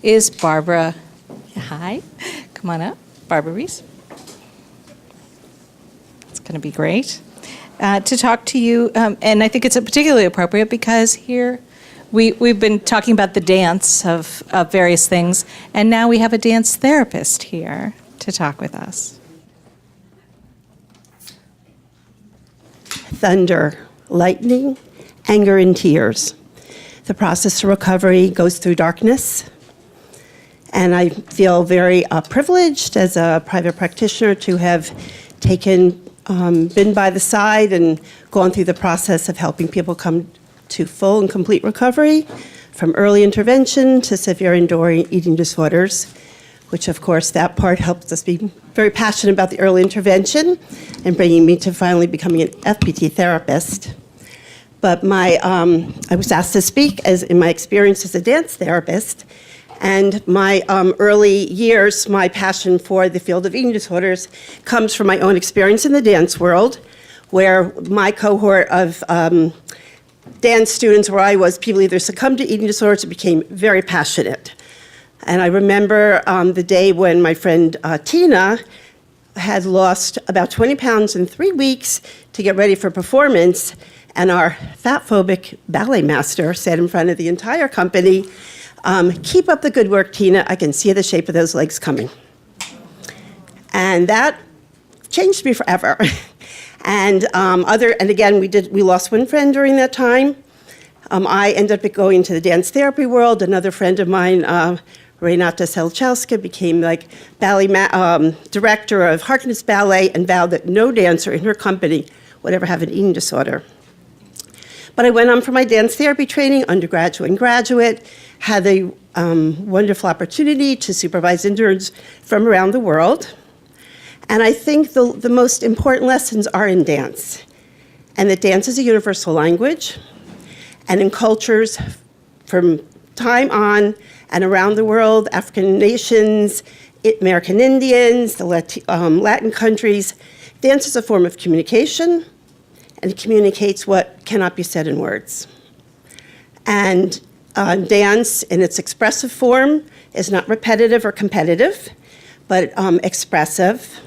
is Barbara. Hi, come on up, Barbara Reese. It's going to be great to talk to you, and I think it's particularly appropriate because here we've been talking about the dance of various things, and now we have a dance therapist here to talk with us. Thunder, lightning, anger, and tears. The process of recovery goes through darkness, and I feel very privileged as a private practitioner to have been by the side and gone through the process of helping people come to full and complete recovery, from early intervention to severe enduring eating disorders, which of course that part helps us be very passionate about the early intervention and bringing me to finally becoming an FPT therapist. But I was asked to speak in my experience as a dance therapist, and my early years, my passion for the field of eating disorders comes from my own experience in the dance world, where my cohort of dance students where I was, people either succumbed to eating disorders or became very passionate. And I remember the day when my friend Tina had lost about 20 pounds in 3 weeks to get ready for performance, and our fat-phobic ballet master said in front of the entire company, "Keep up the good work, Tina. I can see the shape of those legs coming." And that changed me forever. And again, we lost one friend during that time. I ended up going to the dance therapy world. Another friend of mine, Renata Selchowska, became like ballet director of Harkness Ballet and vowed that no dancer in her company would ever have an eating disorder. But I went on for my dance therapy training, undergraduate and graduate, had the wonderful opportunity to supervise interns from around the world. And I think the most important lessons are in dance, and that dance is a universal language, and in cultures from time on and around the world, African nations, American Indians, the Latin countries, dance is a form of communication, and it communicates what cannot be said in words. And dance in its expressive form is not repetitive or competitive, but expressive.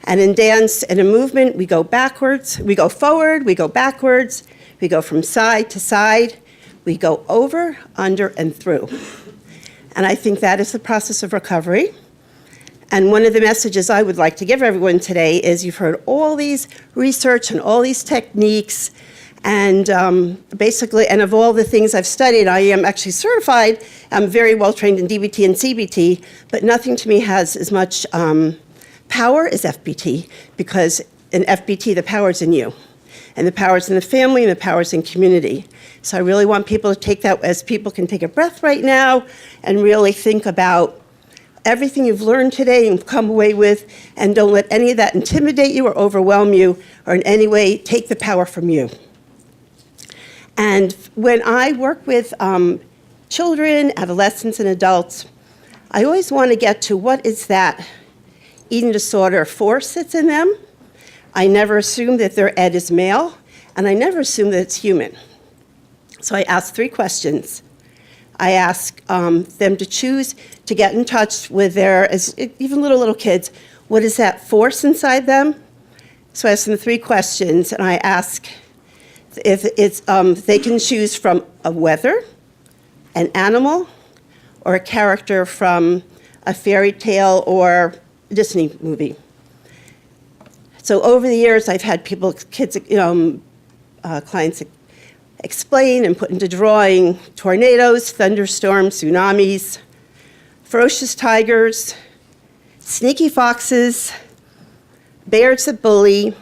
And in dance, in a movement, we go backwards, we go forward, we go backwards, we go from side to side, we go over, under, and through. And I think that is the process of recovery. And one of the messages I would like to give everyone today is you've heard all these research and all these techniques, and basically, and of all the things I've studied, I am actually certified. I'm very well trained in DBT and CBT, but nothing to me has as much power as FBT, because in FBT, the power is in you. And the power is in the family, and the power is in community. So I really want people to take that as people can take a breath right now and really think about everything you've learned today and come away with, and don't let any of that intimidate you or overwhelm you or in any way take the power from you. And when I work with children, adolescents, and adults, I always want to get to what is that eating disorder force that's in them. I never assume that their ed is male, and I never assume that it's human. So I ask 3 questions. I ask them to choose to get in touch with even little kids, what is that force inside them? So I ask them 3 questions, and I ask if they can choose from a weather, an animal, or a character from a fairy tale or Disney movie. So over the years, I've had clients explain and put into drawing tornadoes, thunderstorms, tsunamis, ferocious tigers, sneaky foxes, bears that bully,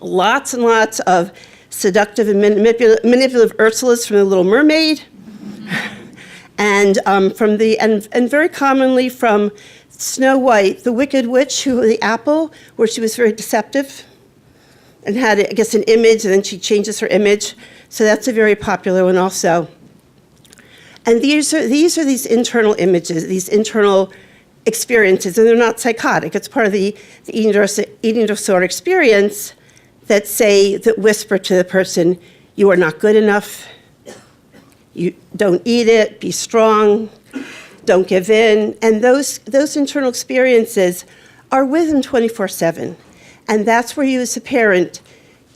lots and lots of seductive and manipulative Ursulas from The Little Mermaid, and very commonly from Snow White, the Wicked Witch, the apple, where she was very deceptive and had, I guess, an image, and then she changes her image. So that's a very popular one also. And these are these internal images, these internal experiences, and they're not psychotic. It's part of the eating disorder experience that whisper to the person, you are not good enough, you don't eat it, be strong, don't give in. And those internal experiences are with them 24/7. And that's where you as a parent,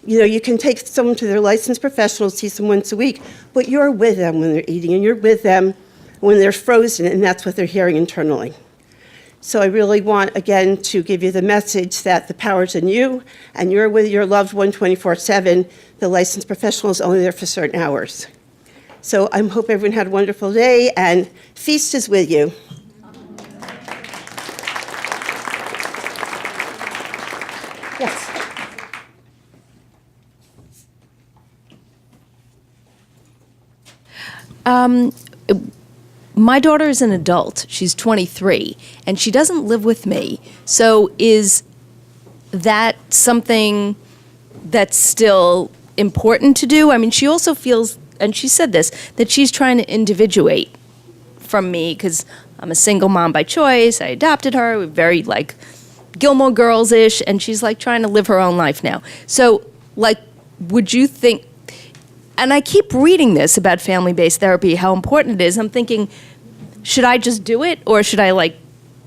you can take someone to their licensed professional, see them once a week, but you're with them when they're eating, and you're with them when they're frozen, and that's what they're hearing internally. So I really want, again, to give you the message that the power's in you, and you're with your loved one 24/7. The licensed professional is only there for certain hours. So I hope everyone had a wonderful day, and F.E.A.S.T is with you. Yes. My daughter is an adult. She's 23, and she doesn't live with me. So is that something that's still important to do? I mean, she also feels, and she said this, that she's trying to individuate from me because I'm a single mom by choice. I adopted her. We're very, like, Gilmore Girls-ish, and she's, like, trying to live her own life now. So, like, would you think, and I keep reading this about family-based therapy, how important it is. I'm thinking, should I just do it, or should I, like,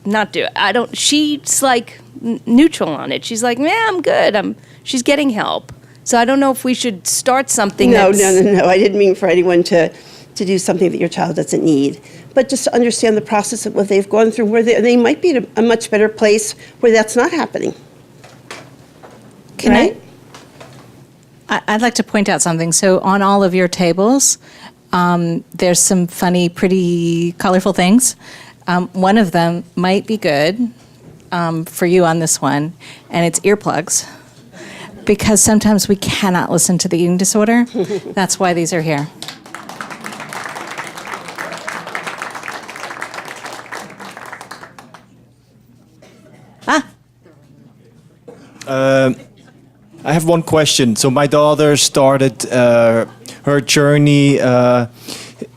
not do it? She's, like, neutral on it. She's like, I'm good. She's getting help. So I don't know if we should start something No. I didn't mean for anyone to do something that your child doesn't need. But just to understand the process of what they've gone through, where they might be in a much better place where that's not happening. Right? I'd like to point out something. So on all of your tables, there's some funny, pretty, colorful things. One of them might be good for you on this one, and it's earplugs. Because sometimes we cannot listen to the eating disorder. That's why these are here. I have one question. So my daughter started her journey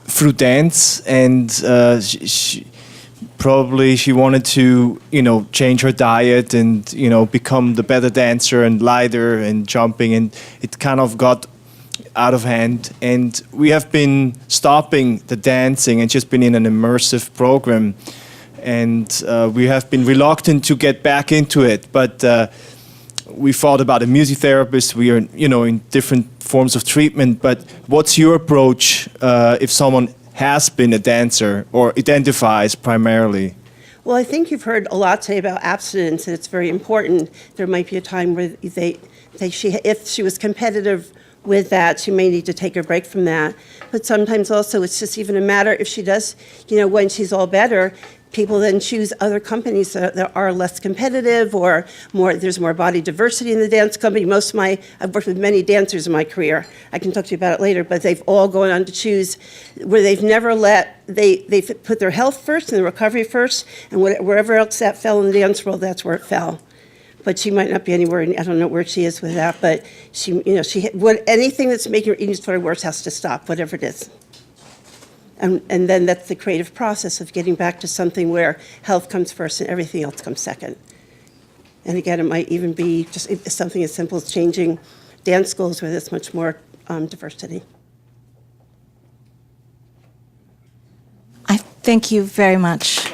through dance, and she wanted to, change her diet and, become the better dancer and lighter and jumping, and it kind of got out of hand. And we have been stopping the dancing and just been in an immersive program, and we have been reluctant to get back into it, but we thought about a music therapist. We are, in different forms of treatment, but what's your approach if someone has been a dancer or identifies primarily? Well, I think you've heard a lot today about abstinence, and it's very important. There might be a time where if she was competitive with that, she may need to take a break from that. But sometimes also it's just even a matter, if she does, when she's all better, people then choose other companies that are less competitive or there's more body diversity in the dance company. I've worked with many dancers in my career. I can talk to you about it later, but they've all gone on to choose where they've never they've put their health first and their recovery first, and wherever else that fell in the dance world, that's where it fell. But she might not be anywhere, I don't know where she is with that, but anything that's making her eating disorder worse has to stop, whatever it is. And then that's the creative process of getting back to something where health comes first and everything else comes second. And again, it might even be just something as simple as changing dance schools where there's much more diversity. I thank you very much.